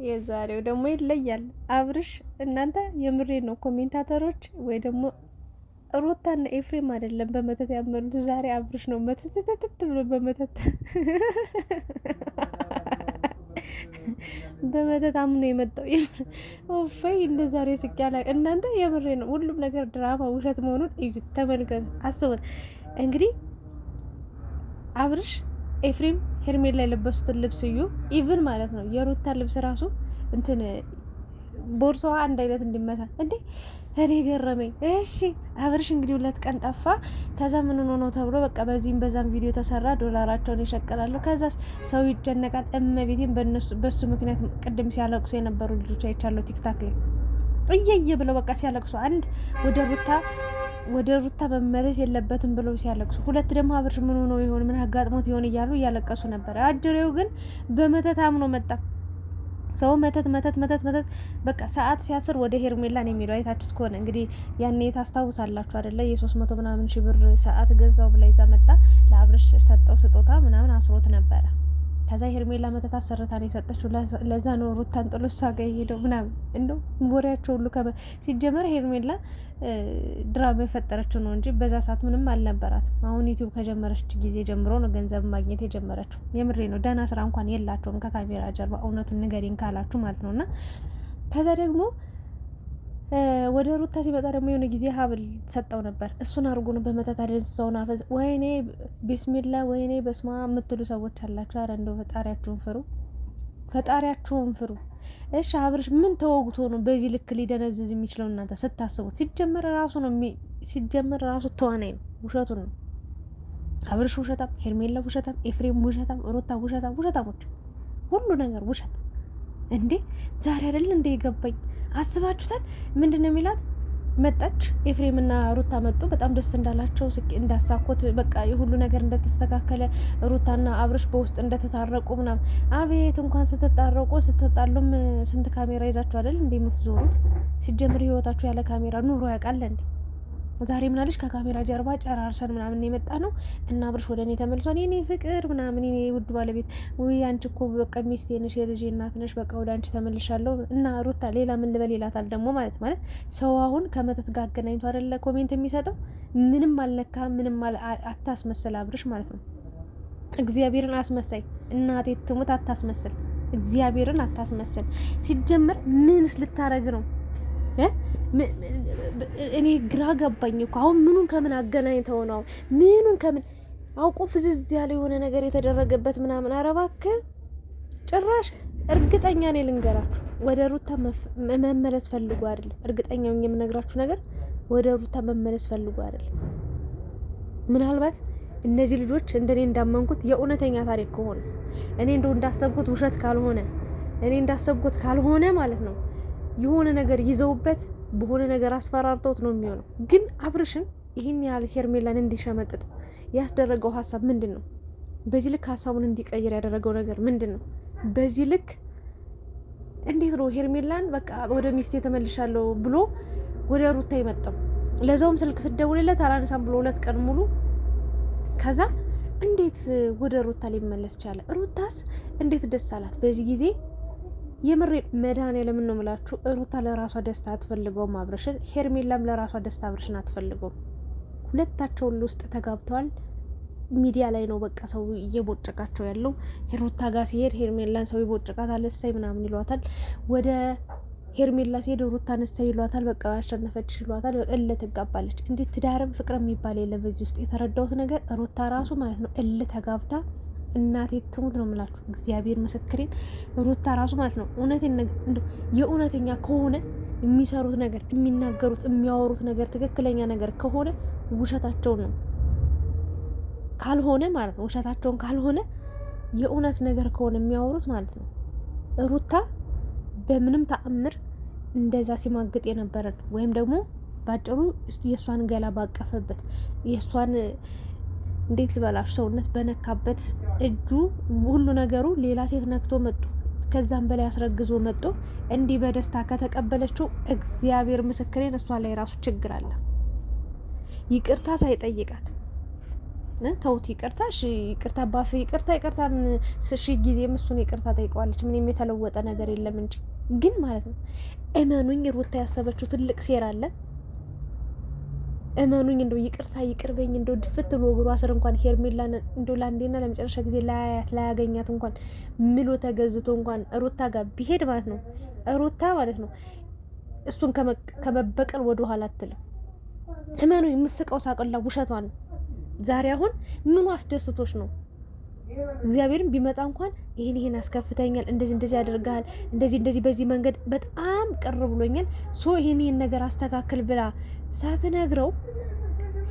የዛሬው ደግሞ ይለያል። አብርሽ እናንተ የምሬ ነው ኮሜንታተሮች ወይ ደግሞ ሩታና ኤፍሬም አይደለም በመተት ያመኑት፣ ዛሬ አብርሽ ነው መተተተት ብሎ በመተት አምኖ የመጣው። ኦፋይ እንደ ዛሬ ስቂያላ። እናንተ የምሬ ነው ሁሉም ነገር ድራማ ውሸት መሆኑን እዩት፣ ተመልከቱ፣ አስቡት። እንግዲህ አብርሽ ኤፍሬም ሄርሜላ የለበሱትን ልብስ እዩ። ኢቭን ማለት ነው የሩታ ልብስ ራሱ እንትን ቦርሳዋ አንድ አይነት እንዲመታ እንዴ! እኔ ገረመኝ። እሺ አብርሽ እንግዲህ 2 ቀን ጠፋ። ከዛ ምን ሆኖ ነው ተብሎ በቃ በዚህም በዛም ቪዲዮ ተሰራ። ዶላራቸውን ይሸቀላሉ። ከዛ ሰው ይጨነቃል። እመቤቴን በሱ ምክንያት ቅድም ሲያለቅሱ የነበሩ ልጆች አይቻለሁ ቲክታክ ላይ እየየ ብለው በቃ ሲያለቅሱ፣ አንድ ወደ ሩታ መመለስ የለበትም ብለው ሲያለቅሱ፣ 2 ደግሞ አብርሽ ምን ሆኖ ይሆን ምን አጋጥሞት ይሆን እያሉ እያለቀሱ ነበር። አጅሬው ግን በመተት አምኖ መጣ። ሰው መተት በቃ ሰዓት ሲያስር ወደ ሄርሜላ ነው የሚለው። አይታችሁት ከሆነ እንግዲህ ያኔ ታስታውሳላችሁ አይደለ? የ300 ምናምን ሺህ ብር ሰዓት ገዛው ብላ ይዛ መጣ። ለአብርሽ ሰጠው ስጦታ ምናምን አስሮት ነበረ። ከዛ ሄርሜላ መተት አሰርታ ነው የሰጠችው። ለዛ ነው ሩታን ጥሎ እሷ ጋር የሄደው ምናምን። እንደው ወሬያቸው ሁሉ ሲጀመር ሄርሜላ ድራማ የፈጠረችው ነው እንጂ በዛ ሰዓት ምንም አልነበራትም። አሁን ዩቲዩብ ከጀመረች ጊዜ ጀምሮ ነው ገንዘብ ማግኘት የጀመረችው። የምሬ ነው። ደህና ስራ እንኳን የላቸውም ከካሜራ ጀርባ፣ እውነቱን ንገሪን ካላችሁ ማለት ነው። እና ከዛ ደግሞ ወደ ሩታ ሲመጣ ደግሞ የሆነ ጊዜ ሀብል ሰጠው ነበር። እሱን አድርጎ ነው በመተት አደንስሰውን አፈዝ። ወይኔ ቢስሚላ ወይኔ በስማ የምትሉ ሰዎች አላችሁ። አረ እንደው ፈጣሪያችሁን ፍሩ። እሺ አብርሽ ምን ተወግቶ ነው በዚህ ልክ ሊደነዝዝ የሚችለው? እናንተ ስታስቡት ሲጀመር ራሱ ተዋናይ ነው። ውሸቱን ነው። አብርሽ ውሸታም፣ ሄርሜላ ውሸታም፣ ኤፍሬም ውሸታም፣ ሩታ ውሸታሞች፣ ሁሉ ነገር ውሸት። እንዴ ዛሬ አይደል እንደ የገባኝ አስባችሁታል? ምንድነው የሚላት? መጣች ኤፍሬምና ሩታ መጡ። በጣም ደስ እንዳላቸው እንዳሳኮት በቃ የሁሉ ነገር እንደተስተካከለ ሩታና አብርሽ በውስጥ እንደተታረቁ ምናምን። አቤት እንኳን ስትጣሉም ስንት ካሜራ ይዛችሁ አይደል እንዴ የምትዞሩት? ሲጀምር ህይወታችሁ ያለ ካሜራ ኑሮ ያውቃል እንዴ? ዛሬ ምናለሽ ከካሜራ ጀርባ ጨራርሰን ምናምን የመጣ ነው እና አብርሽ ወደ እኔ ተመልሷል። የኔ ፍቅር ምናምን የኔ ውድ ባለቤት፣ ወይ አንቺ እኮ በቃ ሚስቴ ነሽ፣ የልጄ እናት ነሽ፣ በቃ ወደ አንቺ ተመልሻለሁ። እና ሩታ ሌላ ምን ልበል ይላታል ደግሞ ማለት ሰው አሁን ከመተት ጋር አገናኝቶ አይደለ ኮሜንት የሚሰጠው። ምንም አልነካ፣ ምንም አታስመስል አብርሽ ማለት ነው። እግዚአብሔርን አስመሳይ እናቴ ትሙት፣ አታስመስል፣ እግዚአብሔርን አታስመስል። ሲጀምር ምንስ ልታረግ ነው? እኔ ግራ ገባኝ እኮ አሁን። ምኑን ከምን አገናኝተው ነው? ምኑን ከምን አውቆ ፍዝዝ ያለ የሆነ ነገር የተደረገበት ምናምን። ኧረ እባክህ ጭራሽ እርግጠኛ ነኝ ልንገራችሁ፣ ወደ ሩታ መመለስ ፈልጎ አይደለም። እርግጠኛው የምነግራችሁ ነገር ወደ ሩታ መመለስ ፈልጎ አይደለም። ምናልባት እነዚህ ልጆች እንደኔ እንዳመንኩት የእውነተኛ ታሪክ ከሆነ እኔ እንደው እንዳሰብኩት ውሸት ካልሆነ እኔ እንዳሰብኩት ካልሆነ ማለት ነው የሆነ ነገር ይዘውበት በሆነ ነገር አስፈራርተውት ነው የሚሆነው። ግን አብርሽን ይህን ያህል ሄርሜላን እንዲሸመጥጥ ያስደረገው ሀሳብ ምንድን ነው? በዚህ ልክ ሀሳቡን እንዲቀይር ያደረገው ነገር ምንድን ነው? በዚህ ልክ እንዴት ነው ሄርሜላን በቃ ወደ ሚስቴ ተመልሻለሁ ብሎ ወደ ሩታ ይመጣው? ለዛውም ስልክ ስትደውልለት አላነሳም ብሎ 2 ቀን ሙሉ። ከዛ እንዴት ወደ ሩታ ሊመለስ ቻለ? ሩታስ እንዴት ደስ አላት በዚህ ጊዜ? የምሬ መድኃኒዓለም ነው የምላችሁ። ሩታ ለራሷ ደስታ አትፈልገውም አብርሽን፣ ሄርሜላም ለራሷ ደስታ አብርሽን አትፈልገውም። ሁለታቸው ውስጥ ተጋብተዋል። ሚዲያ ላይ ነው በቃ ሰው እየቦጨቃቸው ያለው። ሩታ ጋር ሲሄድ ሄርሜላን ሰው ይቦጨቃታል፣ እሰይ ምናምን ይሏታል። ወደ ሄርሜላ ሲሄድ ሩታን እሰይ ይሏታል፣ በቃ አሸነፈች ይሏታል። እልህ ትጋባለች። እንዴት ትዳርም ፍቅር የሚባል የለ በዚህ ውስጥ። የተረዳሁት ነገር ሩታ ራሱ ማለት ነው እልህ ተጋብታ እናቴ ትሙት ነው የምላችሁ። እግዚአብሔር ምስክሬን ሩታ ራሱ ማለት ነው የእውነተኛ ከሆነ የሚሰሩት ነገር የሚናገሩት የሚያወሩት ነገር ትክክለኛ ነገር ከሆነ ውሸታቸውን ነው ካልሆነ ማለት ነው ውሸታቸውን ካልሆነ የእውነት ነገር ከሆነ የሚያወሩት ማለት ነው ሩታ በምንም ተአምር እንደዛ ሲማግጥ የነበረን ወይም ደግሞ ባጭሩ የእሷን ገላ ባቀፈበት የእሷን እንዴት ልበላሽ ሰውነት በነካበት እጁ ሁሉ ነገሩ ሌላ ሴት ነክቶ መጥቶ ከዛም በላይ አስረግዞ መጥቶ እንዲህ በደስታ ከተቀበለችው እግዚአብሔር ምስክሬን እሷ ላይ ራሱ ችግር አለ። ይቅርታ ሳይጠይቃት ተውት ይቅርታ፣ እሺ ይቅርታ፣ ባፍ ይቅርታ ምን ጊዜም እሱን ይቅርታ ጠይቀዋለች። ምንም የተለወጠ ነገር የለም እንጂ ግን ማለት ነው እመኑኝ ሩታ ያሰበችው ትልቅ ሴራ አለ። እመኑኝ እንደው ይቅርታ ይቅርበኝ እንደው ድፍት ብሎ እግሯ ስር እንኳን ሄርሜላን እንደው ለአንዴና ለመጨረሻ ጊዜ ላያገኛት እንኳን ምሎ ተገዝቶ እንኳን ሩታ ጋር ቢሄድ ማለት ነው ሩታ ማለት ነው እሱን ከመበቀል ወደ ኋላ አትልም። እመኑኝ የምትስቀው ሳቅላ ውሸቷን ነው። ዛሬ አሁን ምኑ አስደስቶች ነው? እግዚአብሔርን ቢመጣ እንኳን ይሄን አስከፍተኛል፣ እንደዚህ ያደርጋል፣ እንደዚህ በዚህ መንገድ በጣም ቅር ብሎኛል፣ ይሄን ነገር አስተካክል ብላ ሳትነግረው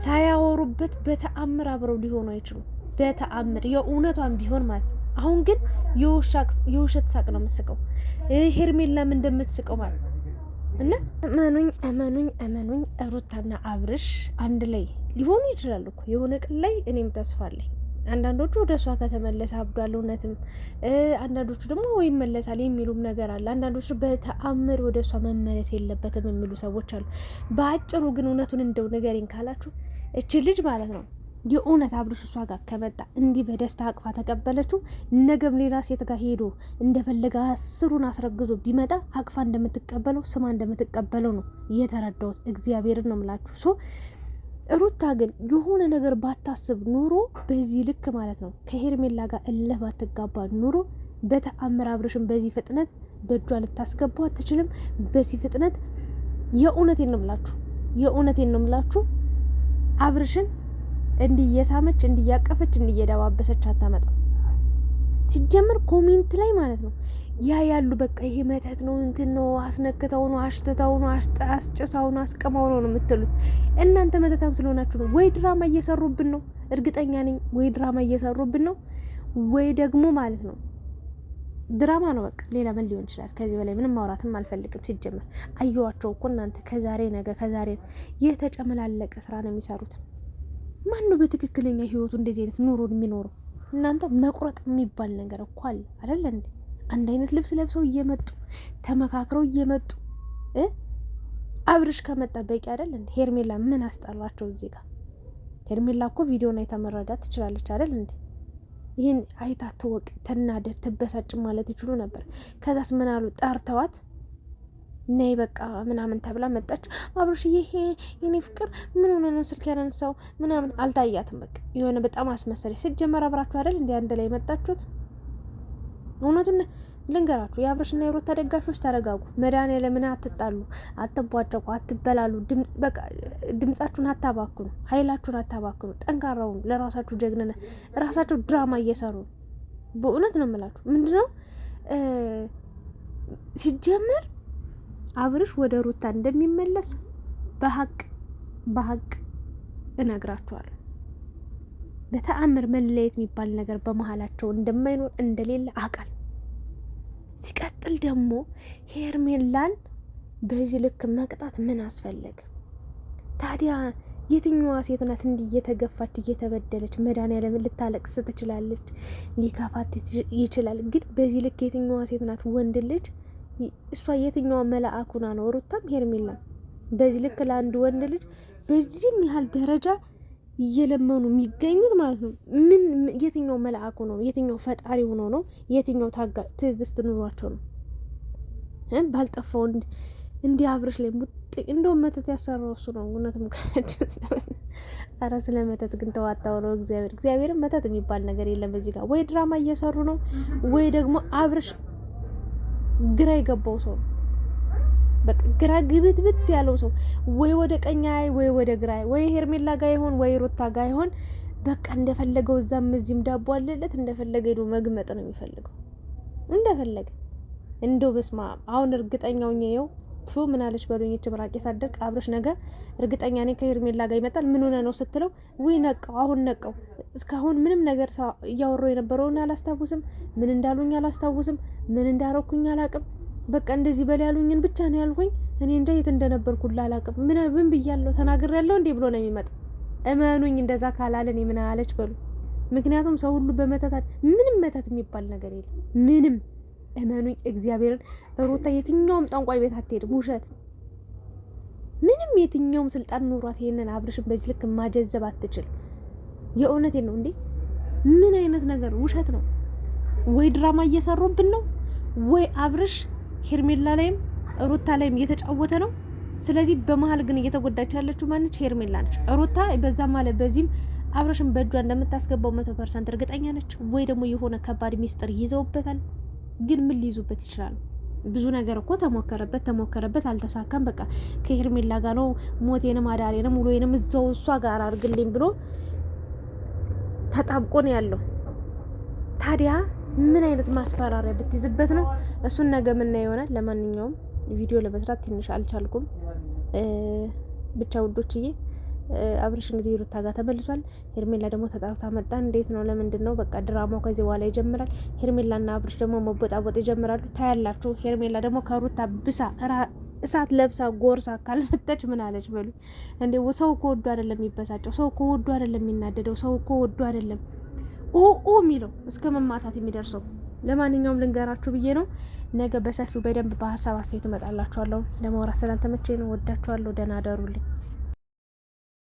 ሳያወሩበት በተአምር አብረው ሊሆኑ አይችሉም። በተአምር የእውነቷን ቢሆን ማለት ነው። አሁን ግን የውሸት ሳቅ ነው የምትስቀው፣ ሄርሜላም እንደምትስቀው ማለት ነው። እና እመኑኝ ሩታና አብርሽ አንድ ላይ ሊሆኑ ይችላሉ እኮ የሆነ ቀን ላይ እኔም ተስፋ አለኝ። አንዳንዶቹ ወደ እሷ ከተመለሰ አብዷል እውነትም፣ አንዳንዶቹ ደግሞ ወይ ይመለሳል የሚሉም ነገር አለ። አንዳንዶቹ በተአምር ወደ እሷ መመለስ የለበትም የሚሉ ሰዎች አሉ። በአጭሩ ግን እውነቱን እንደው ንገሪኝ ካላችሁ እቺ ልጅ ማለት ነው የእውነት አብርሽ እሷ ጋር ከመጣ እንዲህ በደስታ አቅፋ ተቀበለችው፣ ነገም ሌላ ሴት ጋር ሄዶ እንደፈለገ አስሩን አስረግዞ ቢመጣ አቅፋ እንደምትቀበለው ስማ እንደምትቀበለው ነው እየተረዳሁት። እግዚአብሔርን ነው የምላችሁ። ሩታ ግን የሆነ ነገር ባታስብ ኑሮ በዚህ ልክ ማለት ነው ከሄርሜላ ጋር እልህ ባትጋባ ኑሮ በተአምር አብርሽን በዚህ ፍጥነት በእጇ ልታስገባው አትችልም። በዚህ ፍጥነት የእውነቴን ነው የምላችሁ አብርሽን እንዲየሳመች እንዲያቀፈች እንዲየደባበሰች አታመጣም። ሲጀምር ኮሜንት ላይ ማለት ነው ያሉ በቃ ይሄ መተት ነው እንትን ነው አስነክተው ነው አሽትተው ነው አስጭሳው ነው አስቀማው ነው የምትሉት እናንተ መተታም ስለሆናችሁ ነው። ወይ ድራማ እየሰሩብን ነው፣ እርግጠኛ ነኝ። ወይ ድራማ እየሰሩብን ነው፣ ወይ ደግሞ ማለት ነው ድራማ ነው። በቃ ሌላ ምን ሊሆን ይችላል? ከዚህ በላይ ምንም ማውራትም አልፈልግም። ሲጀምር አየዋቸው እኮ እናንተ ከዛሬ ነገ ከዛሬ የተጨመላለቀ ስራ ነው የሚሰሩት። ማን ነው በትክክለኛ ህይወቱ እንደዚህ አይነት ኑሮን የሚኖረው? እናንተ መቁረጥ የሚባል ነገር እኮ አለ አይደል እንዴ? አንድ አይነት ልብስ ለብሰው እየመጡ ተመካክረው እየመጡ አብርሽ ከመጣ በቂ አይደል እንዴ? ሄርሜላ ምን አስጠራቸው እዚህ ጋር? ሄርሜላ እኮ ቪዲዮን አይታ መረዳት ትችላለች አይደል እንዴ? ይህን አይታ ትወቅ፣ ትናደድ፣ ትበሳጭ ማለት ይችሉ ነበር። ከዛስ ምን አሉ? ጠርተዋት ነይ በቃ ምናምን ተብላ መጣች። አብርሽዬ የኔ ፍቅር ምን ሆነ ነው ስልክ ያነሳው ምናምን አልታያትም። በቃ የሆነ በጣም አስመሰለች። ሲጀመር አብራችሁ አይደል እንዴ አንድ ላይ መጣችሁት? እውነቱን ልንገራችሁ የአብርሽና የሩታ ደጋፊዎች ተረጋጉ። መድኃኒዓለምን አትጣሉ፣ አትቧጨቁ፣ አትበላሉ። በቃ ድምጻችሁን አታባክኑ፣ ኃይላችሁን አታባክኑ። ጠንካራውን ለራሳችሁ ጀግነነ ራሳችሁ ድራማ እየሰሩ በእውነት ነው የምላችሁ። ምንድነው ሲጀመር አብርሽ ወደ ሩታ እንደሚመለስ በሀቅ እነግራችኋለሁ። በተአምር መለየት የሚባል ነገር በመሀላቸው እንደማይኖር እንደሌለ አቃል። ሲቀጥል ደግሞ ሄርሜላን በዚህ ልክ መቅጣት ምን አስፈለገ ታዲያ? የትኛዋ ሴት ናት እንዲህ እየተገፋች እየተበደለች? መድኃኒዓለምን ልታለቅስ ትችላለች፣ ሊከፋት ይችላል። ግን በዚህ ልክ የትኛዋ ሴት ናት ወንድ ልጅ እሷ የትኛዋ መልአኩና ነው? ሩታም ሄርሜላም በዚህ ልክ ለአንድ ወንድ ልጅ በዚህም ያህል ደረጃ እየለመኑ የሚገኙት ማለት ነው። ምን የትኛው መልአኩ ነው? የትኛው ፈጣሪ ሆኖ ነው? የትኛው ትዕግስት ኑሯቸው ነው? ባልጠፋው እንዲህ አብርሽ ላይ እንደውም መተት ያሰራው እሱ ነው። እውነትም ኧረ ስለ መተት ግን ተዋጣው ነው። እግዚአብሔርን መተት የሚባል ነገር የለም እዚህ ጋር። ወይ ድራማ እየሰሩ ነው ወይ ደግሞ አብርሽ ግራ የገባው ሰው ነው። በቃ ግራ ግብትብት ያለው ሰው ወይ ወደ ቀኝ ወይ ወደ ግራ ወይ ሄርሜላ ጋር ይሆን ወይ ሩታ ጋር ይሆን። በቃ እንደፈለገው እዛም እዚህም ዳቦ አለለት እንደፈለገ ሄዶ መግመጥ ነው የሚፈልገው እንደፈለገ። እንደው በስማ አሁን እርግጠኛው ነው ምን አለች በሉኝ። ብራቄ ሳደቅ አብርሽ ነገር እርግጠኛ ነኝ ከሄርሜላ ጋር ይመጣል። ምን ሆነ ነው ስትለው ወይ ነቀው። አሁን ነቀው። እስካሁን ምንም ነገር እያወራው የነበረውን አላስታውስም፣ ምን እንዳሉኝ አላስታውስም፣ ምን እንዳረኩኝ አላቅም። በቃ እንደዚህ በል ያሉኝን ብቻ ነው ያልኩኝ። እኔ እንደ የት እንደነበርኩ አላቅም። ምን ብያለሁ ተናግሬያለሁ እንዴ ብሎ ነው የሚመጣው። እመኑኝ እንደዛ ካላለን ምን አለች በሉ። ምክንያቱም ሰው ሁሉ በመተት ምንም መተት የሚባል ነገር የለም ምንም። እመኑኝ እግዚአብሔርን ሩታ የትኛውም ጠንቋይ ቤት አትሄድም። ውሸት ምንም የትኛውም ስልጣን ኑሯት ይሄንን አብርሽን በዚህ ልክ ማጀዘብ አትችልም። የእውነቴን ነው እንዴ! ምን አይነት ነገር ውሸት ነው? ወይ ድራማ እየሰሩብን ነው፣ ወይ አብርሽ ሄርሜላ ላይም ሩታ ላይም እየተጫወተ ነው። ስለዚህ በመሀል ግን እየተጎዳች ያለችው ማነች? ሄርሜላ ነች። ሩታ በዛ ማለት በዚህም አብርሽን በእጇ እንደምታስገባው 100% እርግጠኛ ነች። ወይ ደግሞ የሆነ ከባድ ሚስጥር ይዘውበታል። ግን ምን ሊይዙበት ይችላሉ? ብዙ ነገር እኮ ተሞከረበት አልተሳካም። በቃ ከሄርሜላ ጋር ነው ሞቴንም አዳሬንም ውሎዬንም እዛው እሷ ጋር አድርግልኝ ብሎ ተጣብቆ ነው ያለው። ታዲያ ምን አይነት ማስፈራሪያ ብትይዝበት ነው? እሱን ነገ ምናየው ይሆናል። ለማንኛውም ቪዲዮ ለመስራት ትንሽ አልቻልኩም። ብቻ ውዶችዬ አብርሽ እንግዲህ ሩታ ጋር ተመልሷል። ሄርሜላ ደግሞ ተጣርታ መጣ። እንዴት ነው? ለምንድን ነው? በቃ ድራማው ከዚህ በኋላ ይጀምራል። ሄርሜላና አብርሽ ደግሞ መቦጣቦጥ ይጀምራሉ። ታያላችሁ። ሄርሜላ ደግሞ ከሩታ ብሳ እሳት ለብሳ ጎርሳ ካልመጣች ምን አለች በሉ እንዴ! ሰው እኮ ወዶ አይደለም የሚበሳጨው። ሰው እኮ ወዶ አይደለም የሚናደደው። ሰው እኮ ወዶ አይደለም ኦ የሚለው እስከ መማታት የሚደርሰው። ለማንኛውም ልንገራችሁ ብዬ ነው። ነገ በሰፊው በደንብ በሀሳብ አስተያየት እመጣላችኋለሁ። ለማውራት ስላልተመቼ ነው። ወዳችኋለሁ። ደህና አደሩልኝ።